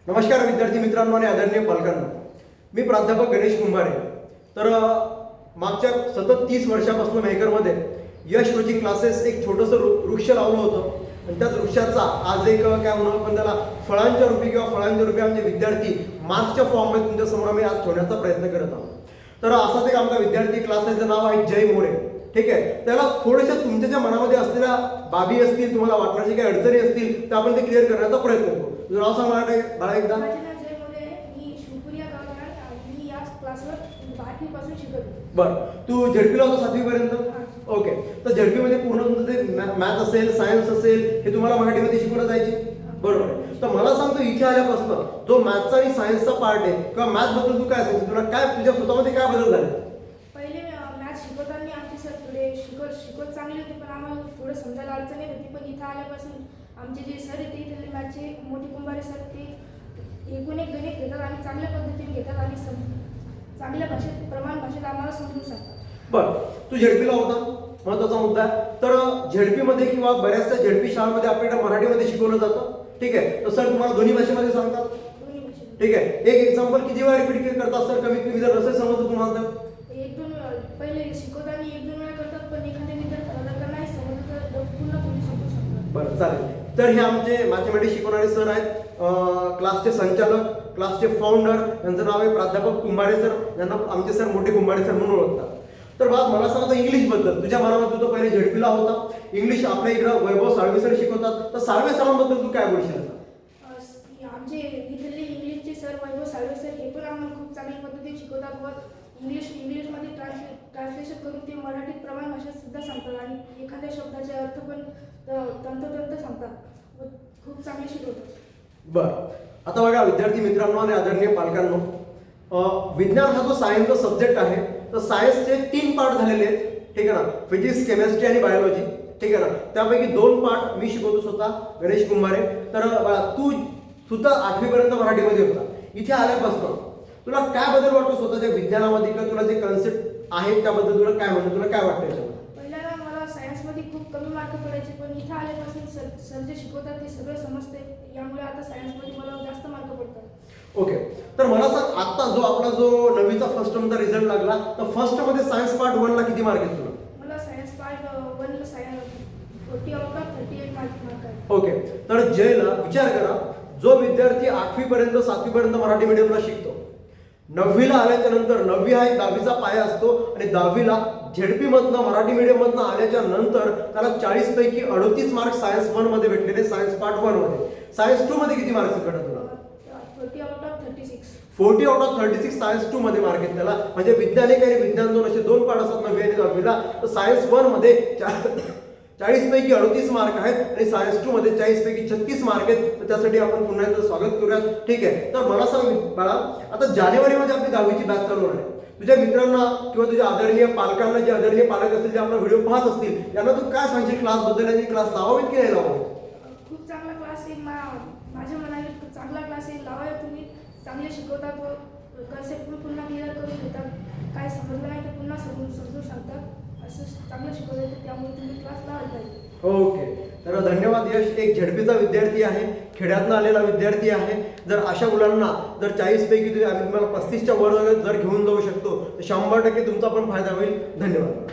नमस्कार विद्यार्थी मित्रांनो आणि आदरणीय पालकांनो, मी प्राध्यापक गणेश कुंभारे. तर मागच्या सतत 30 वर्षापासून मेहकरमध्ये यश कोचिंग क्लासेस एक छोटंसं वृक्ष लावलं होतं आणि त्याच वृक्षाचा आज एक काय म्हणू आपण त्याला फळांच्या रूपी किंवा फळांच्या रूपी आमचे विद्यार्थी मार्क्सच्या फॉर्ममध्ये तुमच्यासमोर आम्ही आज ठेवण्याचा प्रयत्न करत आहोत. तर असाच एक आमचा विद्यार्थी क्लासेसचं नाव आहे जय मोरे. ठीक आहे, त्याला थोड्याशा तुमच्या ज्या मनामध्ये असलेल्या बाबी असतील, तुम्हाला वाटण्याची काही अडचणी असतील तर आपण ते क्लिअर करण्याचा प्रयत्न करू. तुझं नाव सांग मला एकदा. बरं, तू झेडपीला होता 7वी पर्यंत. ओके, तर झेडपीमध्ये पूर्ण तुमचं जे मॅथ असेल, सायन्स असेल, हे तुम्हाला मराठीमध्ये शिकवलं जायचे, बरोबर आहे. तर मला सांगतो इथे आल्यापासून जो मॅथचा आणि सायन्सचा पार्ट आहे किंवा मॅथ बद्दल तू काय सांगतो, तुला काय तुझ्या स्वतःमध्ये काय बदल झाले? पहिले मॅथ शिकवताना आमचे सर थोडे शिकवत चांगले होते, पण आम्हाला थोडं समजायला अडचण येत होती. पण इथं आल्यापासून आमचे जे सर आहेत इथले मॅथचे मोठे कुंभारे सर, ते एकूण एक गणित घेतात आणि चांगल्या पद्धतीने घेतात आणि चांगल्या भाषेत, प्रमाण भाषेत आम्हाला समजून सांगतात. बरं, तू झेडपीला होता, महत्वाचा मुद्दा आहे. तर झेडपीमध्ये किंवा बऱ्याचशा झेडपी शाळांमध्ये आपल्याला मराठीमध्ये शिकवलं जातं. ठीक आहे, तर सर तुम्हाला दोन्ही भाषेमध्ये सांगतात. ठीक आहे, एक एक्झाम्पल किती वेळा रिपीट करतात सर? कमीत कमी जर नसेल समजतं तुम्हाला तर एक दोन पहिले शिकवताना 1-2 वेळा करतात, पण एखाद्या विद्यार्थ्याला जर नाही समजलं तर पुन्हा तुम्ही समजू शकता. बरं, चालेल. तर हे आमचे मॅथमॅटिक्स शिकवणारे सर आहेत, क्लासचे संचालक, क्लासचे फाउंडर. यांचं नाव आहे प्राध्यापक कुंभारे सर, यांना आमचे सर मोठे कुंभारे सर म्हणून ओळखतात. तर बाबा मला सांगता इंग्लिश बद्दल, तुझ्या मनामध्ये तू तो पहिले झेडपीला होता, इंग्लिश आपल्या इकडं वैभव साळवे सर शिकवतात, तर साळवे सरांबद्दल तू काय बोलशील? आमचे इथले इंग्लिशचे सर वैभव साळवे सर हे पण आम्हाला खूप चांगल्या पद्धतीने शिकवतात व इंग्लिशमध्ये ट्रान्सलेशन करून ते मराठीत प्रमाण भाषेत सुद्धा सांगतात आणि एखाद्या शब्दाचे अर्थ पण तंतोतंत सांगतात व खूप चांगले शिकवतात. बरं, आता बघा विद्यार्थी मित्रांनो आणि आदरणीय पालकांनो, विज्ञान हा जो सायन्सचा सब्जेक्ट आहे, तर सायन्सचे 3 पार्ट झालेले आहेत. ठीक आहे ना, फिजिक्स, केमिस्ट्री आणि बायोलॉजी. ठीक आहे ना, त्यापैकी 2 पार्ट मी शिकवतो स्वतः, गणेश कुंभारे. तर तू सुद्धा 8वी पर्यंत मराठीमध्ये होता. इथे आल्यापासून तुला काय बदल वाटतो स्वतःच्या विज्ञानामध्ये, किंवा तुला जे कन्सेप्ट आहेत त्याबद्दल तुला काय म्हणतो, तुला काय वाटतं याच्यामध्ये? पहिल्याला मला सायन्समध्ये खूप कमी मार्क पडायचे, पण इथं आल्यापासून सर जे शिकवतात ते सगळं समजते, यामुळे आता सायन्समध्ये मला जास्त मार्क पडतात. ओके, तर मला सांग आता जो आपला जो 9वीचा फर्स्ट टर्मचा रिझल्ट लागला, तर फर्स्ट मध्ये सायन्स पार्ट 1 ला किती मार्क आहेत तुला? मला सायन्स पार्ट 1 ला 40 आउट ऑफ 38 मार्क आहे. ओके, तर जयला विचार करा, जो विद्यार्थी 8वी पर्यंत 7वी पर्यंत मराठी मीडियमला शिकतो, 9वीला आल्याच्या नंतर 9वी हा एक 10वीचा पाया असतो आणि 10वीला झेडपी मधनं मराठी मीडियम मधनं आल्याच्या नंतर त्याला 40 पैकी 38 मार्क सायन्स 1 मध्ये भेटलेले, सायन्स पार्ट 1 मध्ये. सायन्स 2 मध्ये किती मार्क्स भेटतात तुला? 40 out of 36. 40 out of 36 science 2 मध्ये मार्क आहेत त्याला. म्हणजे वैज्ञानिक आणि विज्ञान 2 असे 2 पार्ट असतात 9वी आणि 10वीला. तर सायन्स 1 मध्ये 40 पैकी 38 मार्क आहेत आणि सायन्स 2 मध्ये 40 पैकी 36 मार्क आहेत. तर त्यासाठी आपण पुन्हा एकदा स्वागत करूया. ठीक आहे, तर मला सांग बाळा, आता जानेवारीमध्ये आपली 10वीची बॅच चालू होणार आहे. तुझ्या मित्रांना किंवा तुझ्या आदरणीय पालकांना, जे आदरणीय पालक असतील, जे आपला व्हिडिओ पाहत असतील, यांना तू काय सांगशील क्लास बद्दल, आणि क्लास लावावेत की नाही लावावेत? खूप चांगला क्लास आहे, माझ्या मनाने खूप चांगला क्लास आहे, लावावे. तुम्ही चांगले शिकवतात व कन्सेप्ट पण पुन्हा क्लिअर करून घेतात, काय समजलं नाही तर पुन्हा समजून सांगतात, असं चांगलं शिकवलं, त्यामुळे तुम्ही क्लास लावायला पाहिजे. ओके, तर धन्यवाद यश. एक झेडपीचा विद्यार्थी आहे, खेड्यातनं आलेला विद्यार्थी आहे. जर अशा मुलांना जर 40 पैकी आम्ही तुम्हाला 35च्या वर जर घेऊन जाऊ शकतो, तर 100% तुमचा पण फायदा होईल. धन्यवाद.